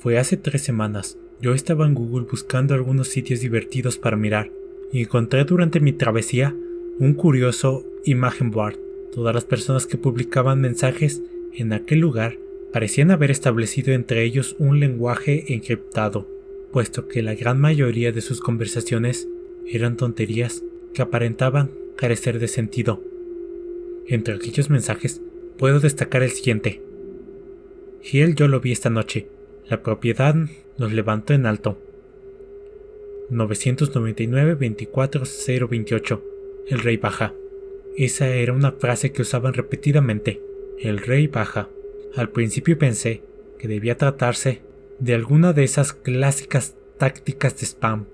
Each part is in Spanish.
Fue hace 3 semanas. Yo estaba en Google buscando algunos sitios divertidos para mirar y encontré durante mi travesía un curioso imagen board. Todas las personas que publicaban mensajes en aquel lugar parecían haber establecido entre ellos un lenguaje encriptado, puesto que la gran mayoría de sus conversaciones eran tonterías que aparentaban carecer de sentido. Entre aquellos mensajes puedo destacar el siguiente: Gil, yo lo vi esta noche. La propiedad nos levantó en alto. 999-24-028. El rey baja. Esa era una frase que usaban repetidamente. El rey baja. Al principio pensé que debía tratarse de alguna de esas clásicas tácticas de spam,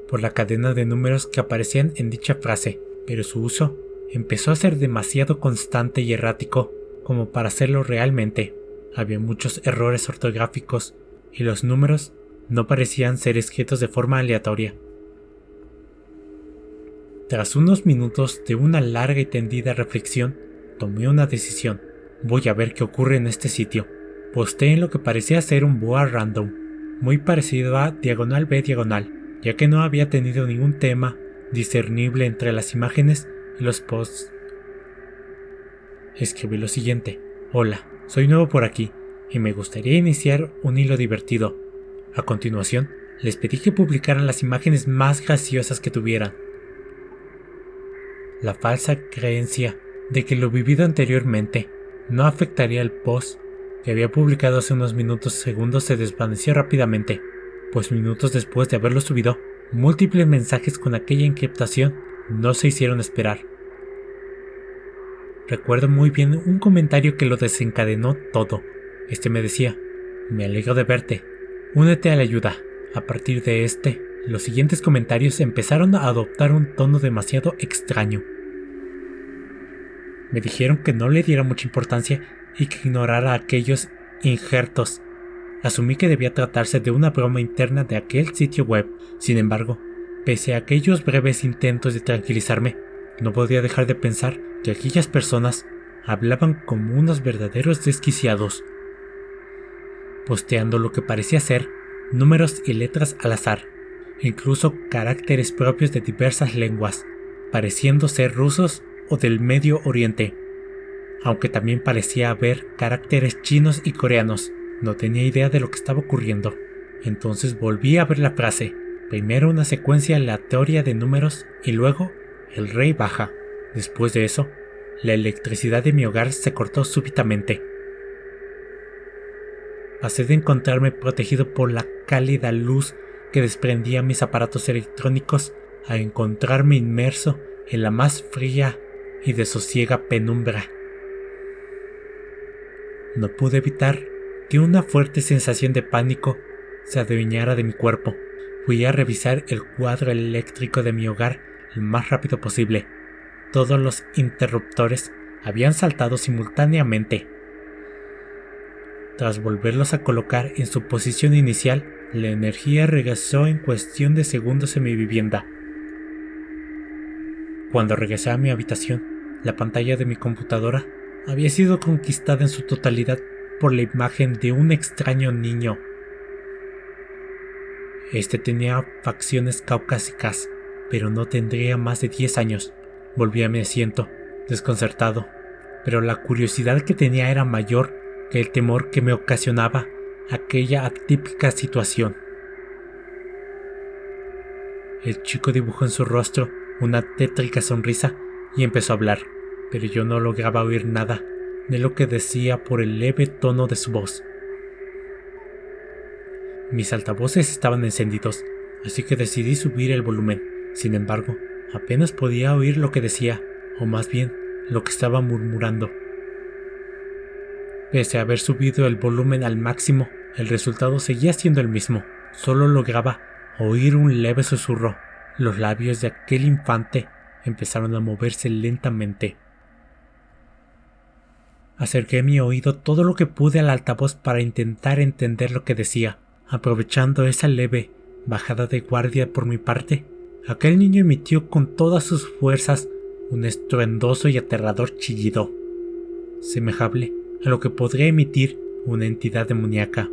por la cadena de números que aparecían en dicha frase, pero su uso empezó a ser demasiado constante y errático como para hacerlo realmente. Había muchos errores ortográficos y los números no parecían ser escritos de forma aleatoria. Tras unos minutos de una larga y tendida reflexión, tomé una decisión. Voy a ver qué ocurre en este sitio. Posteé en lo que parecía ser un board random, muy parecido a diagonal B diagonal, ya que no había tenido ningún tema discernible entre las imágenes y los posts. Escribí lo siguiente: Hola, soy nuevo por aquí y me gustaría iniciar un hilo divertido. A continuación, les pedí que publicaran las imágenes más graciosas que tuvieran. La falsa creencia de que lo vivido anteriormente no afectaría el post que había publicado hace unos segundos se desvaneció rápidamente, pues minutos después de haberlo subido, múltiples mensajes con aquella encriptación no se hicieron esperar. Recuerdo muy bien un comentario que lo desencadenó todo. Este me decía: me alegro de verte, únete a la ayuda. A partir de los siguientes comentarios empezaron a adoptar un tono demasiado extraño. Me dijeron que no le diera mucha importancia y que ignorara aquellos injertos. Asumí que debía tratarse de una broma interna de aquel sitio web. Sin embargo, pese a aquellos breves intentos de tranquilizarme, no podía dejar de pensar que aquellas personas hablaban como unos verdaderos desquiciados, posteando lo que parecía ser números y letras al azar, incluso caracteres propios de diversas lenguas, pareciendo ser rusos o del Medio Oriente, aunque también parecía haber caracteres chinos y coreanos. No tenía idea de lo que estaba ocurriendo. Entonces volví a ver la frase, primero una secuencia aleatoria de números y luego el rey baja. Después de eso, la electricidad de mi hogar se cortó súbitamente. Pasé de encontrarme protegido por la cálida luz que desprendía mis aparatos electrónicos a encontrarme inmerso en la más fría y desosiega penumbra. No pude evitar que una fuerte sensación de pánico se adueñara de mi cuerpo. Fui a revisar el cuadro eléctrico de mi hogar lo más rápido posible. Todos los interruptores habían saltado simultáneamente. Tras volverlos a colocar en su posición inicial, la energía regresó en cuestión de segundos en mi vivienda. Cuando regresé a mi habitación, la pantalla de mi computadora había sido conquistada en su totalidad por la imagen de un extraño niño. Este tenía facciones caucásicas, pero no tendría más de 10 años. Volví a mi asiento, desconcertado, pero la curiosidad que tenía era mayor que el temor que me ocasionaba aquella atípica situación. El chico dibujó en su rostro una tétrica sonrisa y empezó a hablar, pero yo no lograba oír nada de lo que decía por el leve tono de su voz. Mis altavoces estaban encendidos, así que decidí subir el volumen. Sin embargo, apenas podía oír lo que decía, o más bien, lo que estaba murmurando. Pese a haber subido el volumen al máximo, el resultado seguía siendo el mismo. Solo lograba oír un leve susurro. Los labios de aquel infante empezaron a moverse lentamente. Acerqué mi oído todo lo que pude al altavoz para intentar entender lo que decía. Aprovechando esa leve bajada de guardia por mi parte, aquel niño emitió con todas sus fuerzas un estruendoso y aterrador chillido, semejable a lo que podría emitir una entidad demoníaca.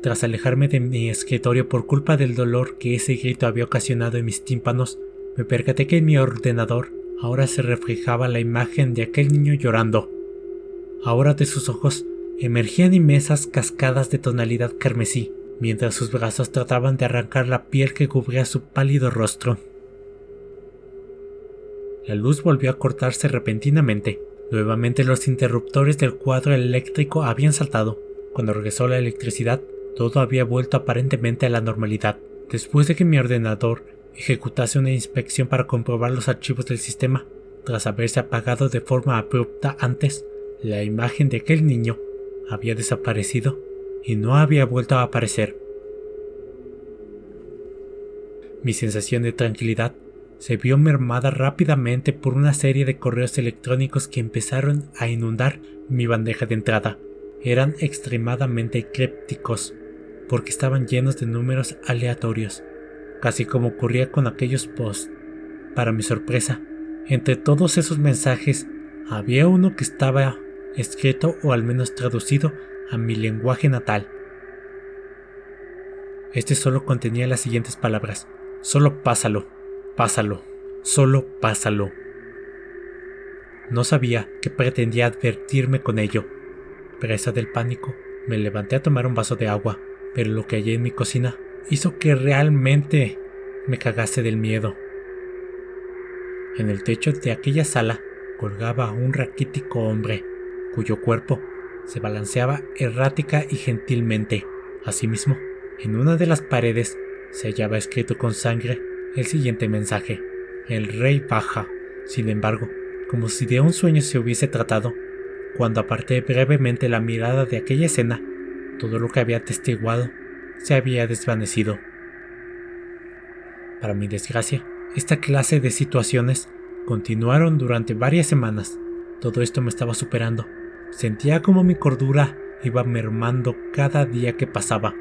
Tras alejarme de mi escritorio por culpa del dolor que ese grito había ocasionado en mis tímpanos, me percaté que en mi ordenador ahora se reflejaba la imagen de aquel niño llorando. Ahora de sus ojos emergían inmensas cascadas de tonalidad carmesí, mientras sus brazos trataban de arrancar la piel que cubría su pálido rostro. La luz volvió a cortarse repentinamente. Nuevamente los interruptores del cuadro eléctrico habían saltado. Cuando regresó la electricidad, todo había vuelto aparentemente a la normalidad. Después de que mi ordenador ejecutase una inspección para comprobar los archivos del sistema, tras haberse apagado de forma abrupta antes, la imagen de aquel niño había desaparecido y no había vuelto a aparecer. Mi sensación de tranquilidad se vio mermada rápidamente por una serie de correos electrónicos que empezaron a inundar mi bandeja de entrada. Eran extremadamente crípticos, porque estaban llenos de números aleatorios, casi como ocurría con aquellos posts. Para mi sorpresa, entre todos esos mensajes había uno que estaba escrito o al menos traducido a mi lenguaje natal. Este solo contenía las siguientes palabras: solo pásalo, pásalo, solo pásalo. No sabía qué pretendía advertirme con ello. Presa del pánico, me levanté a tomar un vaso de agua, pero lo que hallé en mi cocina hizo que realmente me cagase del miedo. En el techo de aquella sala colgaba un raquítico hombre, cuyo cuerpo se balanceaba errática y gentilmente. Asimismo, en una de las paredes se hallaba escrito con sangre el siguiente mensaje: el rey baja. Sin embargo, como si de un sueño se hubiese tratado, cuando aparté brevemente la mirada de aquella escena, todo lo que había atestiguado se había desvanecido. Para mi desgracia, esta clase de situaciones continuaron durante varias semanas. Todo esto me estaba superando. Sentía como mi cordura iba mermando cada día que pasaba.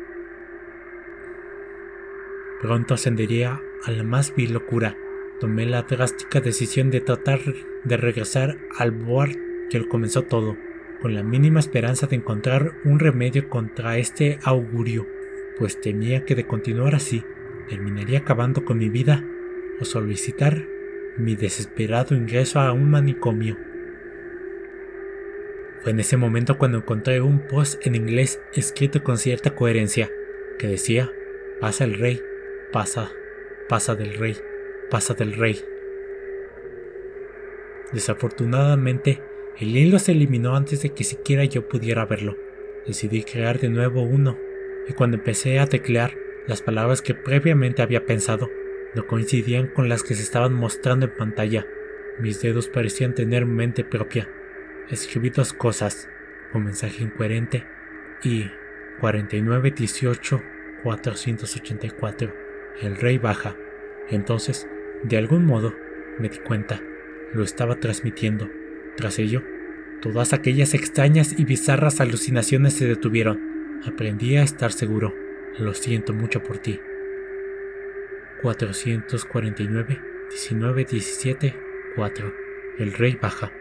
Pronto ascendería a la más vil locura. Tomé la drástica decisión de tratar de regresar al lugar que comenzó todo, con la mínima esperanza de encontrar un remedio contra este augurio, pues temía que de continuar así, terminaría acabando con mi vida o solicitar mi desesperado ingreso a un manicomio. Fue en ese momento cuando encontré un post en inglés escrito con cierta coherencia, que decía: pasa el rey, pasa, pasa del rey, pasa del rey. Desafortunadamente, el hilo se eliminó antes de que siquiera yo pudiera verlo. Decidí crear de nuevo uno, y cuando empecé a teclear, las palabras que previamente había pensado no coincidían con las que se estaban mostrando en pantalla. Mis dedos parecían tener mente propia. Escribí dos cosas, un mensaje incoherente y 4918-484. El rey baja. Entonces, de algún modo, me di cuenta. Lo estaba transmitiendo. Tras ello, todas aquellas extrañas y bizarras alucinaciones se detuvieron. Aprendí a estar seguro. Lo siento mucho por ti. 449-19-17-4. El rey baja.